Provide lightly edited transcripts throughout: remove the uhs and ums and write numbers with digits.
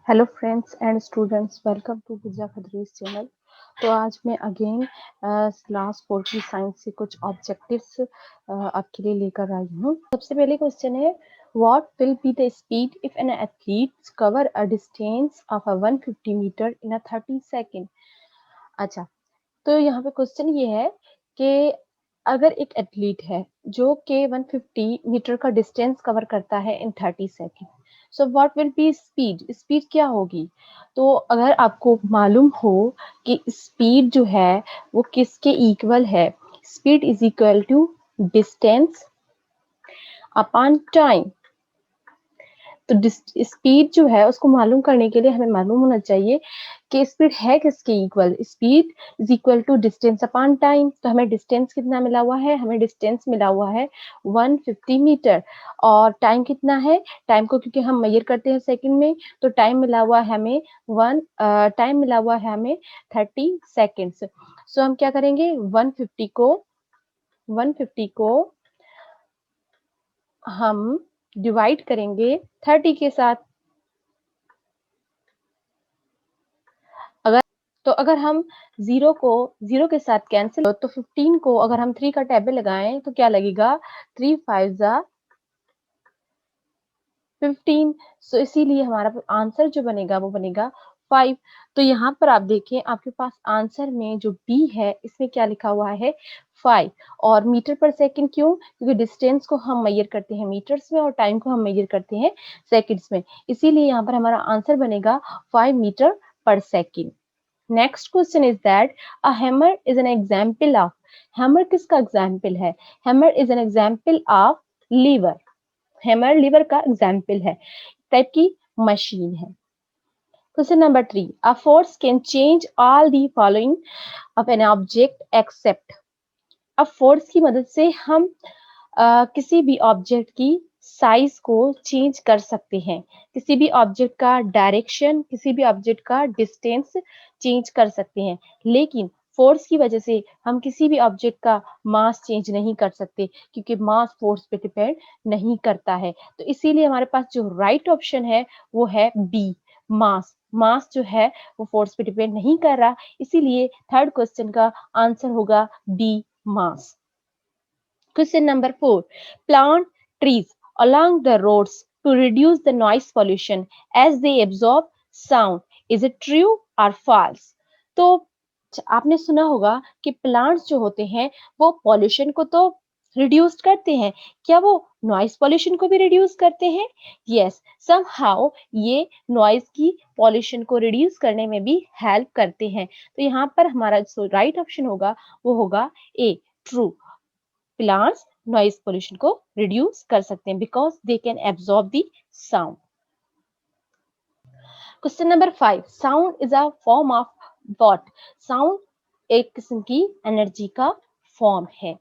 Hello friends and students, welcome to Pooja Khatri's channel. तो आज मैं अगेन क्लास 4 की साइंस से कुछ ऑब्जेक्टिव्स आपके लिए लेकर आई हूँ। सबसे पहले क्वेश्चन है, what will be the speed if an athlete cover a distance of 150 metre in a 30 second. अच्छा, तो यहाँ पे क्वेश्चन ये है कि अगर एक एथलीट है जो कि 150 मीटर का डिस्टेंस कवर करता है इन 30 second, so what will B speed. Speed क्या होगी? तो अगर आपको मालूम हो कि स्पीड जो है वो किसके इक्वल है, speed is equal to distance upon time. तो स्पीड जो है उसको मालूम करने के लिए हमें मालूम होना चाहिए कि स्पीड है किसके equal. Speed is equal to distance upon time. तो हमें डिस्टेंस कितना मिला हुआ है? हमें डिस्टेंस मिला हुआ है 150 मीटर। और टाइम कितना है? टाइम को क्योंकि हम मेजर करते हैं सेकंड में, तो टाइम मिला हुआ है हमें 30 सेकेंड्स। सो हम क्या करेंगे, 150 को हम डिवाइड करेंगे 30 के साथ। अगर हम जीरो के साथ कैंसिल हो तो 15 को अगर हम 3 का टेबल लगाएं तो क्या लगेगा? 3 5 जा 15। सो इसीलिए हमारा आंसर जो बनेगा वो बनेगा 5। तो यहाँ पर आप देखें, आपके पास आंसर में जो बी है इसमें क्या लिखा हुआ है? 5। और मीटर पर सेकंड क्यों? क्योंकि डिस्टेंस को हम मेजर करते हैं मीटर्स में और टाइम को हम मेजर करते हैं सेकंड्स में, इसीलिए यहाँ पर हमारा आंसर बनेगा 5 मीटर पर second. Next question is that a hammer is an example of. Hammer किसका एग्जाम्पल है? Hammer is an example of lever. Hammer lever का एग्जाम्पल है, टाइप की मशीन है। Question number 3, a force can change all the following of an object except. अब force की मदद से हम किसी भी ऑब्जेक्ट की साइज को चेंज कर सकते हैं, किसी भी ऑब्जेक्ट का डायरेक्शन, किसी भी ऑब्जेक्ट का डिस्टेंस चेंज कर सकते हैं, लेकिन फोर्स की वजह से हम किसी भी ऑब्जेक्ट का मास चेंज नहीं कर सकते, क्योंकि मास फोर्स पे डिपेंड नहीं करता है। तो इसीलिए हमारे पास जो राइट ऑप्शन है वो है बी, मास। मास जो है वो फोर्स पे डिपेंड नहीं कर रहा, इसीलिए थर्ड क्वेश्चन का आंसर होगा B, mass. Question number 4. Plant trees along the roads to reduce the noise pollution as they absorb sound. Is it true or false? तो आपने सुना होगा कि प्लांट्स जो होते हैं वो पॉल्यूशन को तो रिड्यूस करते हैं, क्या वो नॉइस पॉल्यूशन को भी रिड्यूस करते हैं? यस, समहाउ ये नॉइस की पॉल्यूशन को रिड्यूस करने में भी हेल्प करते हैं। तो यहाँ पर हमारा जो राइट ऑप्शन होगा वो होगा ए, ट्रू। प्लांट्स नॉइज पोल्यूशन को रिड्यूस कर सकते हैं because they can absorb the sound. Question number 5, sound is a form of what. Sound एक किस्म की एनर्जी का फॉर्म है।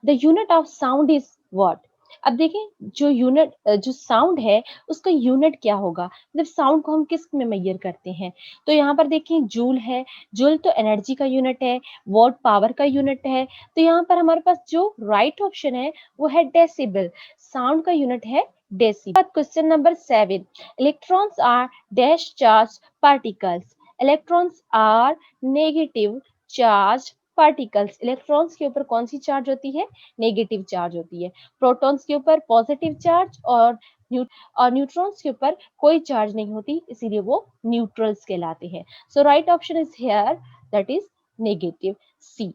The unit of sound is what. अब देखें, जो साउंड है उसका यूनिट क्या होगा, मतलब साउंड को हम किस में मेजर करते हैं। तो यहाँ पर देखें, जूल है। जूल तो एनर्जी का यूनिट है, वॉट पावर का यूनिट है। तो यहाँ पर हमारे पास जो राइट ऑप्शन है वो है डेसिबल। साउंड का यूनिट है decibel. Question number 7, electrons are dash charge particles. Electrons are negative charge particles. Electrons के ऊपर कौन सी चार्ज होती है? नेगेटिव चार्ज होती है। प्रोटॉन्स के ऊपर पॉजिटिव चार्ज और न्यूट्रॉन्स के ऊपर कोई चार्ज नहीं होती, इसीलिए वो न्यूट्रल्स कहलाते हैं। So right option is here, that is negative, C.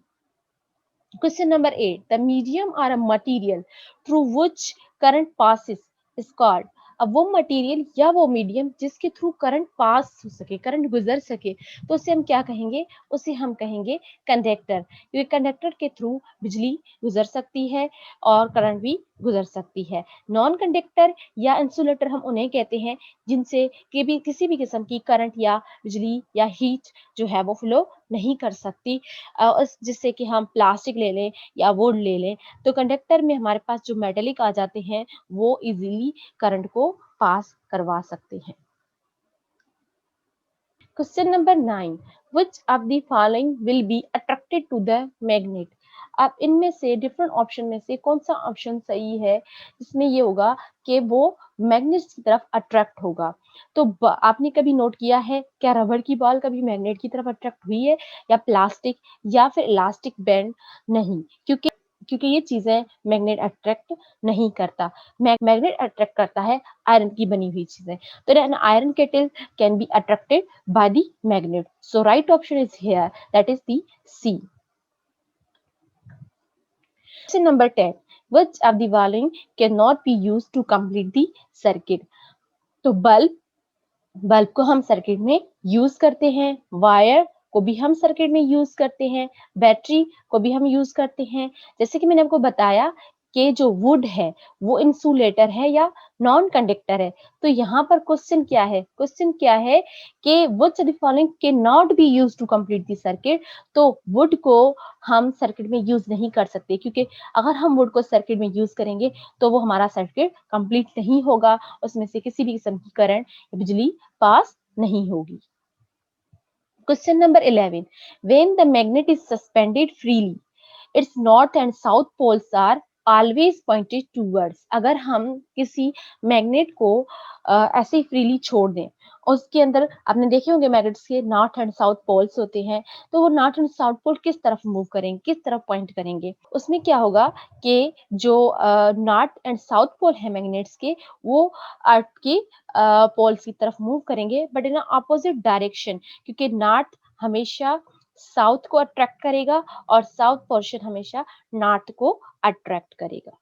Question number 8. The medium or a material through which current passes is called. अब वो मटेरियल या वो मीडियम जिसके थ्रू करंट पास हो सके, करंट गुजर सके, तो उसे हम क्या कहेंगे? उसे हम कहेंगे कंडक्टर, क्योंकि कंडक्टर के थ्रू बिजली गुजर सकती है और करंट भी गुजर सकती है। नॉन कंडक्टर या इंसुलेटर हम उन्हें कहते हैं जिनसे किसी भी किस्म की करंट या बिजली या हीट जो है वो फ्लो नहीं कर सकती। जिससे कि हम प्लास्टिक ले लें या वुड ले लें, तो कंडक्टर में हमारे पास जो मेटेलिक आ जाते हैं वो इजीली करंट को पास करवा सकते हैं। Question number 9, which of the following will be attracted to the magnet। अब इनमें से डिफरेंट ऑप्शन में से कौन सा ऑप्शन सही है जिसमें ये होगा कि वो मैग्नेट्स की तरफ अट्रैक्ट होगा। तो आपने कभी नोट किया है क्या रबड़ की बॉल कभी मैग्नेट की तरफ अट्रैक्ट हुई है, या प्लास्टिक, या फिर इलास्टिक बैंड? नहीं, क्योंकि क्योंकि ये चीजें मैग्नेट अट्रैक्ट नहीं करता। मैग्नेट अट्रैक्ट करता है आयरन की बनी हुई चीजें। तो an iron kettle can be attracted by the magnet. So right option is here, that is the C. Question number 10. Which of the following cannot be used to complete the circuit? तो bulb को हम circuit में use करते हैं, wire को भी हम circuit में यूज करते हैं, बैटरी को भी हम यूज करते हैं। जैसे कि मैंने आपको बताया कि जो वुड है वो इंसुलेटर है या नॉन कंडक्टर है। तो यहाँ पर क्वेश्चन क्या है कि which of the following can not be used to complete the circuit. तो वुड को हम सर्किट में यूज नहीं कर सकते, क्योंकि अगर हम वुड को सर्किट में यूज करेंगे तो वो हमारा सर्किट कंप्लीट नहीं होगा, उसमें से किसी भी किस्म की करंट, बिजली पास नहीं होगी। Question number 11. When the magnet is suspended freely, its north and south poles are always pointed towards. अगर हम किसी मैग्नेट को ऐसे ही फ्रीली छोड़ दें, उसके अंदर आपने देखे होंगे मैग्नेट्स के नॉर्थ एंड साउथ पोल्स होते हैं, तो वो नॉर्थ एंड साउथ पोल किस तरफ मूव करेंगे, किस तरफ पॉइंट करेंगे? उसमें क्या होगा कि जो नॉर्थ एंड साउथ पोल है मैग्नेट्स के, वो अर्थ की पोल्स की तरफ मूव करेंगे, बट इन अपोजिट डायरेक्शन, क्योंकि नॉर्थ हमेशा साउथ को अट्रैक्ट करेगा और साउथ पोर्शन हमेशा नॉर्थ को अट्रैक्ट करेगा।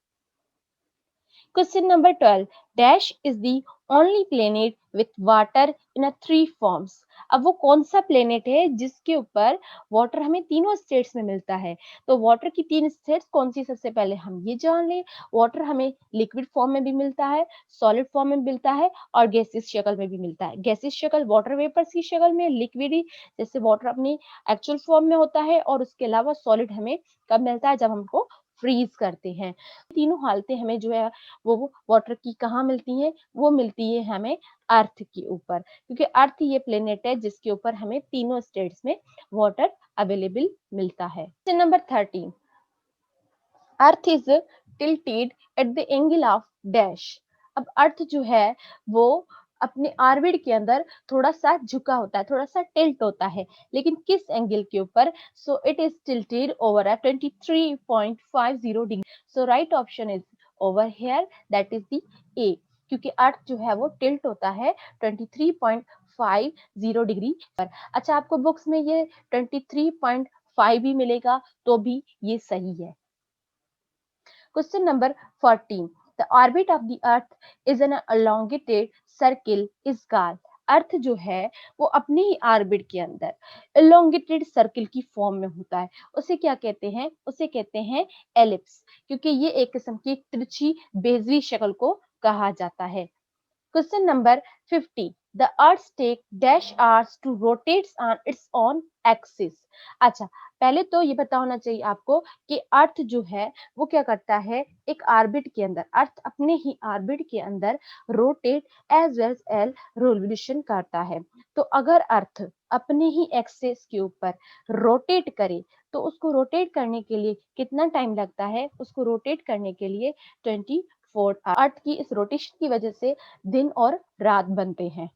Question number 12. Dash is the only planet with water in a three forms. अब वो कौन सा प्लेनेट है जिसके ऊपर वाटर हमें तीनों स्टेट्स में मिलता है? तो वाटर की तीन स्टेट्स कौन सी, सबसे पहले हम ये जान लें। वाटर हमें लिक्विड फॉर्म में भी मिलता है, सॉलिड फॉर्म में मिलता है और गैसियस शक्ल में भी मिलता है। गैसियस शक्ल वाटर वेपर्स की शक्ल में, लिक्विड जैसे वाटर अपनी एक्चुअल फॉर्म में होता है, और उसके अलावा सॉलिड हमें कब मिलता है, जब हमको फ्रीज करते हैं। तीनों हालतें हमें जो है वो वाटर की कहाँ मिलती है, वो मिलती है हमें अर्थ के ऊपर, क्योंकि अर्थ ये प्लेनेट है जिसके ऊपर हमें तीनों स्टेट्स में वाटर अवेलेबल मिलता है। Question number 13. Earth is tilted at the angle of dash. अब अर्थ जो है वो अपने ऑर्बिट के अंदर थोड़ा सा झुका होता है, थोड़ा सा टिल्ट होता है, लेकिन किस एंगल के ऊपर? So it is tilted over 23.50 degree. So right option is over here, that is the ए, क्योंकि अर्थ जो है वो टिल्ट होता है 23.50 डिग्री पर। अच्छा, आपको बुक्स में ये 23.5 भी मिलेगा तो भी ये सही है। Question number 14. The orbit of the earth is an elongated circle is called. अर्थ जो है वो अपने ही ऑर्बिट के अंदर elongated सर्किल की फॉर्म में होता है, उसे क्या कहते हैं? उसे कहते हैं एलिप्स, क्योंकि ये एक किस्म की तिरछी बेजवी शक्ल को कहा जाता है। Question number 50. The Earth takes dash hours to rotate on its own axis. अच्छा, पहले तो ये पता होना चाहिए आपको कि अर्थ जो है वो क्या करता है, एक ऑर्बिट के अंदर, अर्थ अपने ही ऑर्बिट के अंदर rotate as well as revolution करता है। तो अगर अर्थ अपने ही एक्सिस के ऊपर रोटेट करे तो उसको रोटेट करने के लिए कितना टाइम लगता है? उसको रोटेट करने के लिए 24 अर्थ की इस रोटेशन की वजह से दिन और रात बनते हैं।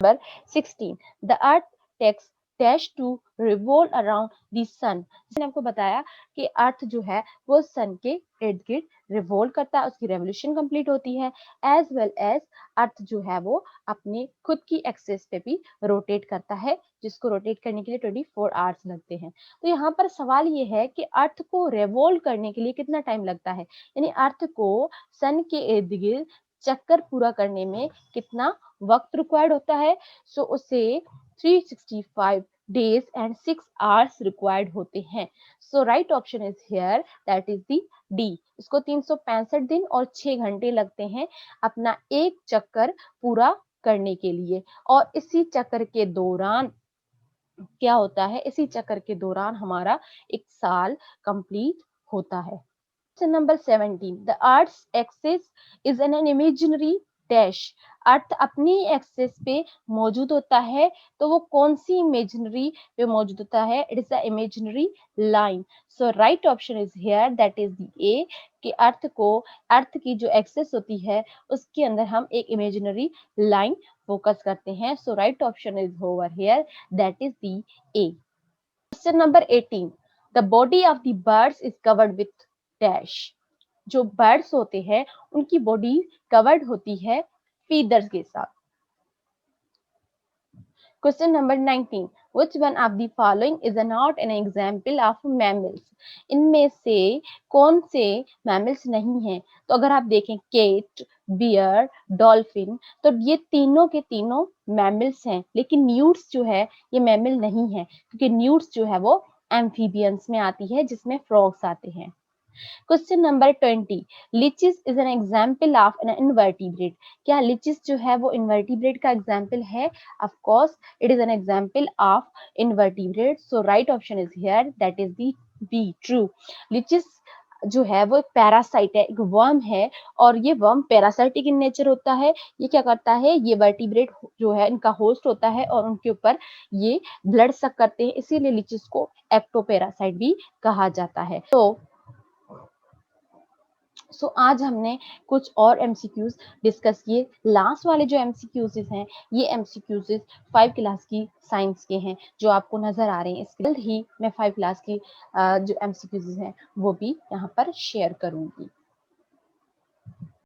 Number 16. The earth takes dash to revolve around the sun. मैंने आपको बताया कि अर्थ जो है वो सन के इर्द गिर्द रिवॉल्व करता है, उसकी रेवोल्यूशन कंप्लीट होती है, एज वेल एज अर्थ जो है वो अपने खुद की एक्सिस पे भी रोटेट करता है, जिसको रोटेट करने के लिए 24 आवर्स लगते हैं। तो यहाँ पर सवाल ये है कि अर्थ को रिवॉल्व करने के लिए कितना टाइम लगता है, यानी अर्थ को सन के इर्द गिर्द चक्कर पूरा करने में कितना वक्त रिक्वायर्ड होता है? सो उसे 365 days and 6 hours रिक्वायर्ड होते हैं। So right option is here, that is the D. इसको 365 दिन और 6 घंटे लगते हैं अपना एक चक्कर पूरा करने के लिए, और इसी चक्कर के दौरान क्या होता है, इसी चक्कर के दौरान हमारा एक साल कंप्लीट होता है। Question number 17. The Earth's axis is an imaginary dash. अर्थ अपनी एक्सिस पे मौजूद होता है, तो वो कौन सी इमेजिनरी पे मौजूद होता है? It is the imaginary line. So right option is here, that is the ए, कि अर्थ की जो एक्सिस होती है उसके अंदर हम एक इमेजिनरी लाइन फोकस करते हैं। So right option is over here, that is the A. Question number 18, the body of the birds is covered with dash. जो बर्ड्स होते हैं उनकी बॉडी कवर्ड होती है फीदर्स के साथ। Question number 19, which one of the following is not an example of mammals? इनमें से कौन से मैमल्स नहीं हैं? तो अगर आप देखें केट, बियर, डॉल्फिन, तो ये तीनों के तीनों मैमल्स हैं, लेकिन न्यूट्स जो है ये मैमल नहीं है, क्योंकि न्यूट्स जो है वो एम्फीबियंस में आती है, जिसमें फ्रॉग्स आते हैं। Question number 20, leeches is an example of an invertebrate. क्या लिचिस जो है वो इनवर्टिब्रेट का एग्जाम्पल है? Of course it is an example of invertebrate. So right option is here, that is the B, true. Leeches जो है वो एक पैरासाइट है, एक वर्म है, और ये वर्म पैरासाइटिक इन नेचर होता है। ये क्या करता है, ये वर्टिब्रेट जो है इनका होस्ट होता है और उनके ऊपर ये ब्लड सक करते हैं, इसीलिए लिचिस को एक्टोपैरासाइट भी कहा जाता है। सो आज हमने कुछ और एमसीक्यूज डिस्कस किए। लास्ट वाले जो एमसीक्यूज हैं, ये एमसीक्यूज 5 क्लास की साइंस के हैं, जो आपको नजर आ रहे हैं। इसके जल्द ही मैं 5 क्लास की जो एमसीक्यूज हैं वो भी यहाँ पर शेयर करूंगी।